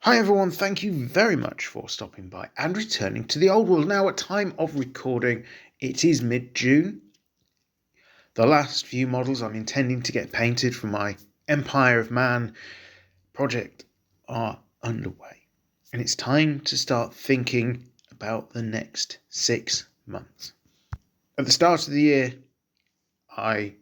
Hi everyone, thank you very much for stopping by and returning to the old world. Now at time of recording, it is mid-June. The last few models I'm intending to get painted for my Empire of Man project are underway. And it's time to start thinking about the next 6 months. At the start of the year, I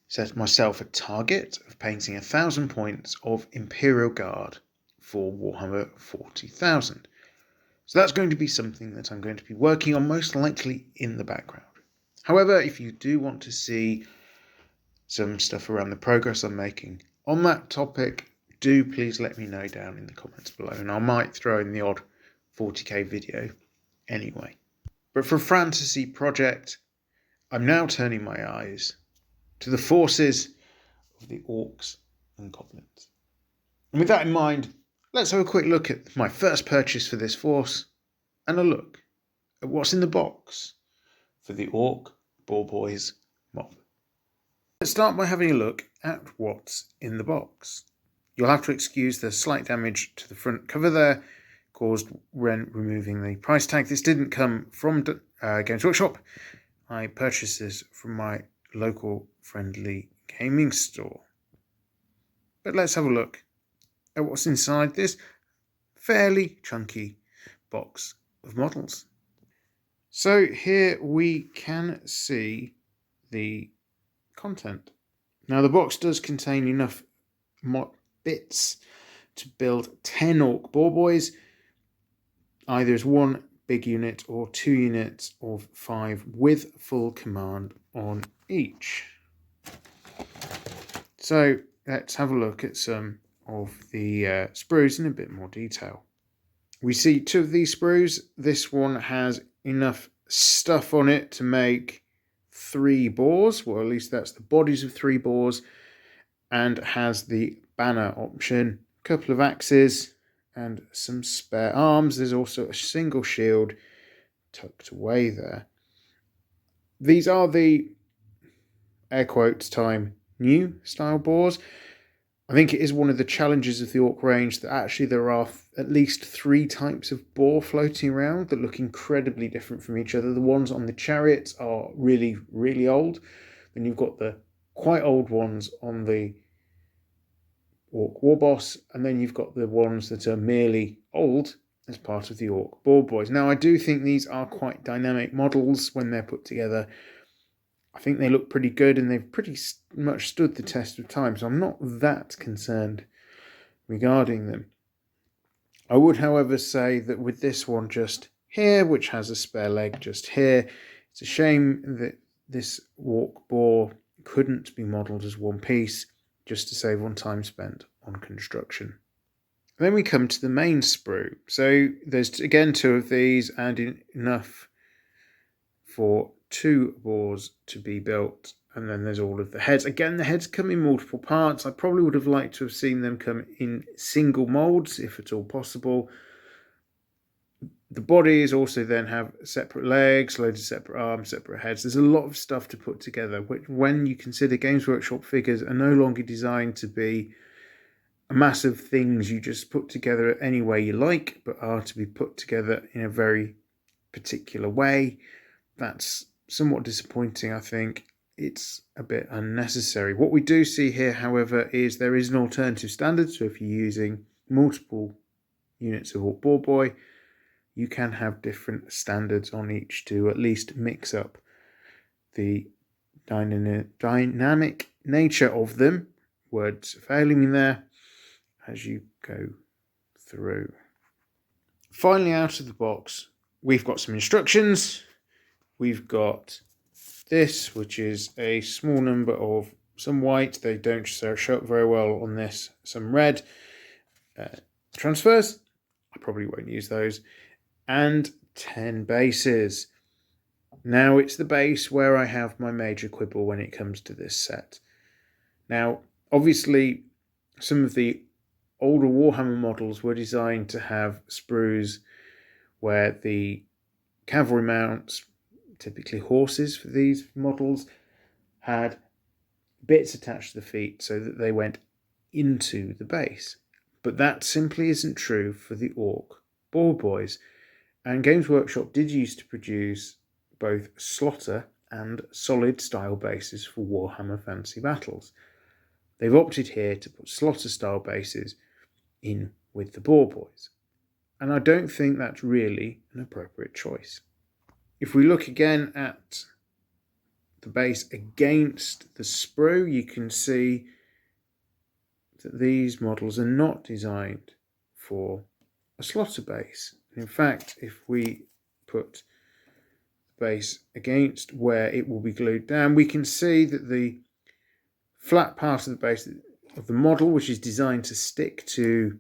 set myself a target of painting 1,000 points of Imperial Guard for Warhammer 40,000. So that's going to be something that I'm going to be working on, most likely in the background. However, if you do want to see some stuff around the progress I'm making on that topic, do please let me know down in the comments below, and I might throw in the odd 40k video anyway. But for a fantasy project, I'm now turning my eyes to the forces of the orcs and goblins. And with that in mind, let's have a quick look at my first purchase for this force and a look at what's in the box for the Boar Boyz mob. Let's start by having a look at what's in the box. You'll have to excuse the slight damage to the front cover there caused when removing the price tag. This didn't come from Games Workshop. I purchased this from my local friendly gaming store. But let's have a look at what's inside this fairly chunky box of models. So here we can see the content. Now the box does contain enough bits to build 10 orc Boar Boyz, either as one big unit or 2 units of 5 with full command on each. So let's have a look at some of the sprues in a bit more detail. We see 2 of these sprues. This one has enough stuff on it to make 3 boars, well at least that's the bodies of 3 boars, and has the banner option, a couple of axes and some spare arms. There's also a single shield tucked away there. These are the air quotes time new style boars. I think it is one of the challenges of the orc range that actually there are at least 3 types of boar floating around that look incredibly different from each other. The ones on the chariots are really, really old. Then you've got the quite old ones on the orc war boss, and then you've got the ones that are merely old as part of the orc Boar Boyz. Now I do think these are quite dynamic models when they're put together. I think they look pretty good and they've pretty much stood the test of time, so I'm not that concerned regarding them. I would, however, say that with this one just here, which has a spare leg just here, it's a shame that this orc boar couldn't be modelled as one piece, just to save on time spent on construction. Then we come to the main sprue. So there's again 2 of these and enough for 2 boars to be built, and then there's all of the heads. Again, the heads come in multiple parts. I probably would have liked to have seen them come in single molds, if at all possible. The bodies also then have separate legs, loads of separate arms, separate heads. There's a lot of stuff to put together, which when you consider Games Workshop figures are no longer designed to be massive things you just put together any way you like, but are to be put together in a very particular way. That's somewhat disappointing, I think. It's a bit unnecessary. What we do see here, however, is there is an alternative standard. So if you're using multiple units of Orc Boar Boy, you can have different standards on each to at least mix up the dynamic nature of them. Words failing me there as you go through. Finally, out of the box, we've got some instructions. We've got this, which is a small number of some white. They don't show up very well on this. Some red transfers. I probably won't use those. And 10 bases. Now it's the base where I have my major quibble when it comes to this set. Now, obviously, some of the older Warhammer models were designed to have sprues where the cavalry mounts, typically horses for these models, had bits attached to the feet so that they went into the base. But that simply isn't true for the Orc Boar Boyz. And Games Workshop did used to produce both slaughter and solid style bases for Warhammer Fantasy Battles. They've opted here to put slaughter style bases in with the Boar Boyz. And I don't think that's really an appropriate choice. If we look again at the base against the sprue, you can see that these models are not designed for a slaughter base. In fact, if we put the base against where it will be glued down, we can see that the flat part of the base of the model, which is designed to stick to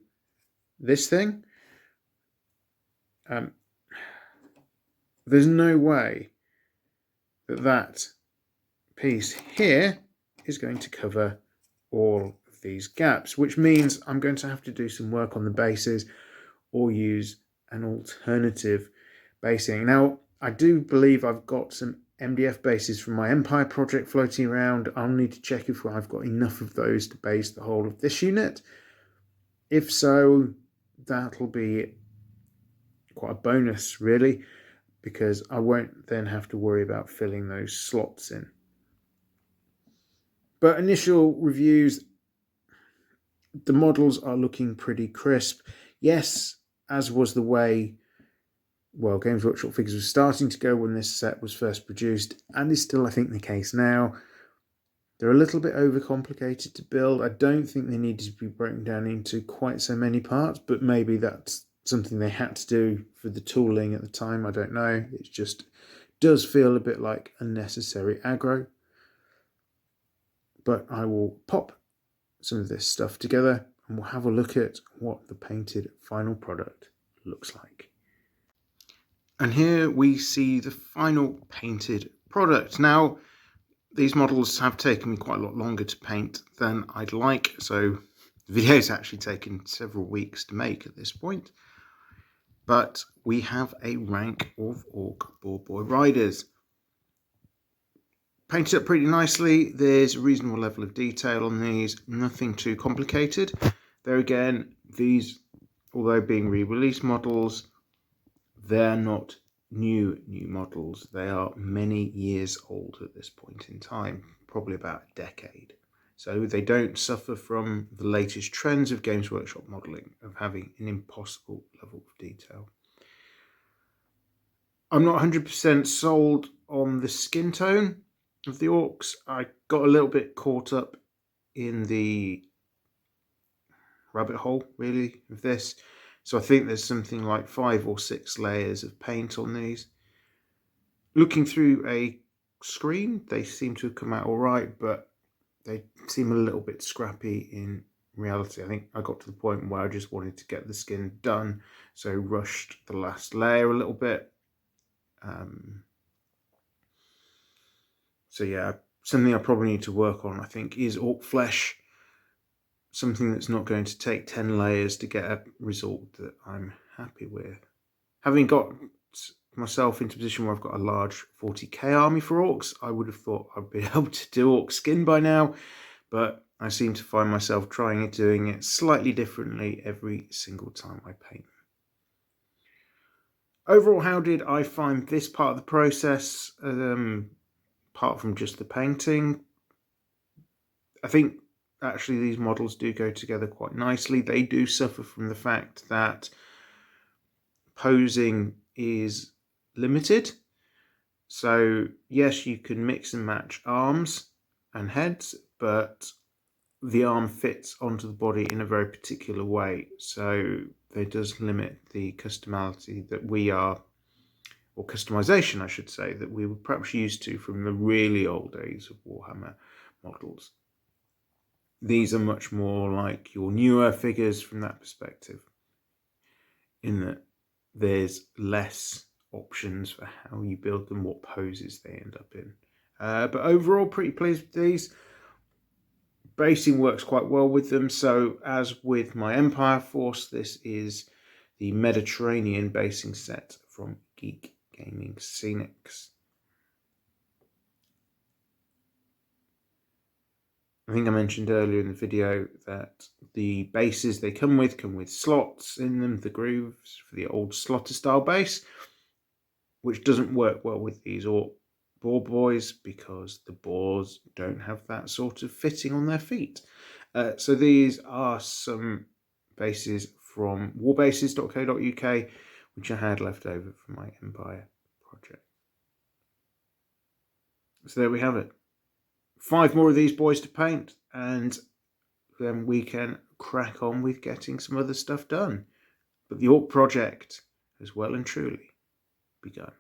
this thing, there's no way that that piece here is going to cover all of these gaps, which means I'm going to have to do some work on the bases or use an alternative basing. Now, I do believe I've got some MDF bases from my Empire project floating around. I'll need to check if I've got enough of those to base the whole of this unit. If so, that'll be quite a bonus, really, because I won't then have to worry about filling those slots in. But initial reviews, the models are looking pretty crisp. Yes, as was the way, well, Games Workshop figures were starting to go when this set was first produced, and is still, I think, the case now. They're a little bit overcomplicated to build. I don't think they needed to be broken down into quite so many parts, but maybe that's something they had to do for the tooling at the time. I don't know. It just does feel a bit like unnecessary aggro. But I will pop some of this stuff together and we'll have a look at what the painted final product looks like. And here we see the final painted product. Now, these models have taken me quite a lot longer to paint than I'd like, so the video's actually taken several weeks to make at this point. But we have a rank of Orc Boar Boy riders. Painted up pretty nicely. There's a reasonable level of detail on these, nothing too complicated. There again, these, although being re-released models, they're not new models. They are many years old at this point in time, probably about a decade. So they don't suffer from the latest trends of Games Workshop modelling, of having an impossible level of detail. I'm not 100% sold on the skin tone of the orcs. I got a little bit caught up in the rabbit hole, really, of this. So I think there's something like 5 or 6 layers of paint on these. Looking through a screen, they seem to have come out all right, but they seem a little bit scrappy in reality. I think I got to the point where I just wanted to get the skin done, so rushed the last layer a little bit. So yeah, something I probably need to work on, I think, is orc flesh. Something that's not going to take 10 layers to get a result that I'm happy with. Having got myself into a position where I've got a large 40k army for orcs, I would have thought I'd be able to do orc skin by now, but I seem to find myself doing it slightly differently every single time I paint. Overall, how did I find this part of the process, apart from just the painting? I think actually these models do go together quite nicely. They do suffer from the fact that posing is limited. So yes, you can mix and match arms and heads, but the arm fits onto the body in a very particular way. So it does limit the customization that we are, or customization I should say, that we were perhaps used to from the really old days of Warhammer models. These are much more like your newer figures from that perspective, in that there's less options for how you build them, what poses they end up in. But overall, pretty pleased with these. Basing works quite well with them. So as with my Empire Force, this is the Mediterranean basing set from Geek Gaming Scenics. I think I mentioned earlier in the video that the bases they come with slots in them, the grooves for the old slotter style base, which doesn't work well with these Boar Boyz because the boars don't have that sort of fitting on their feet. So these are some bases from warbases.co.uk, which I had left over from my Empire project. So there we have it. 5 more of these boys to paint, and then we can crack on with getting some other stuff done. But the Orc project has well and truly begun.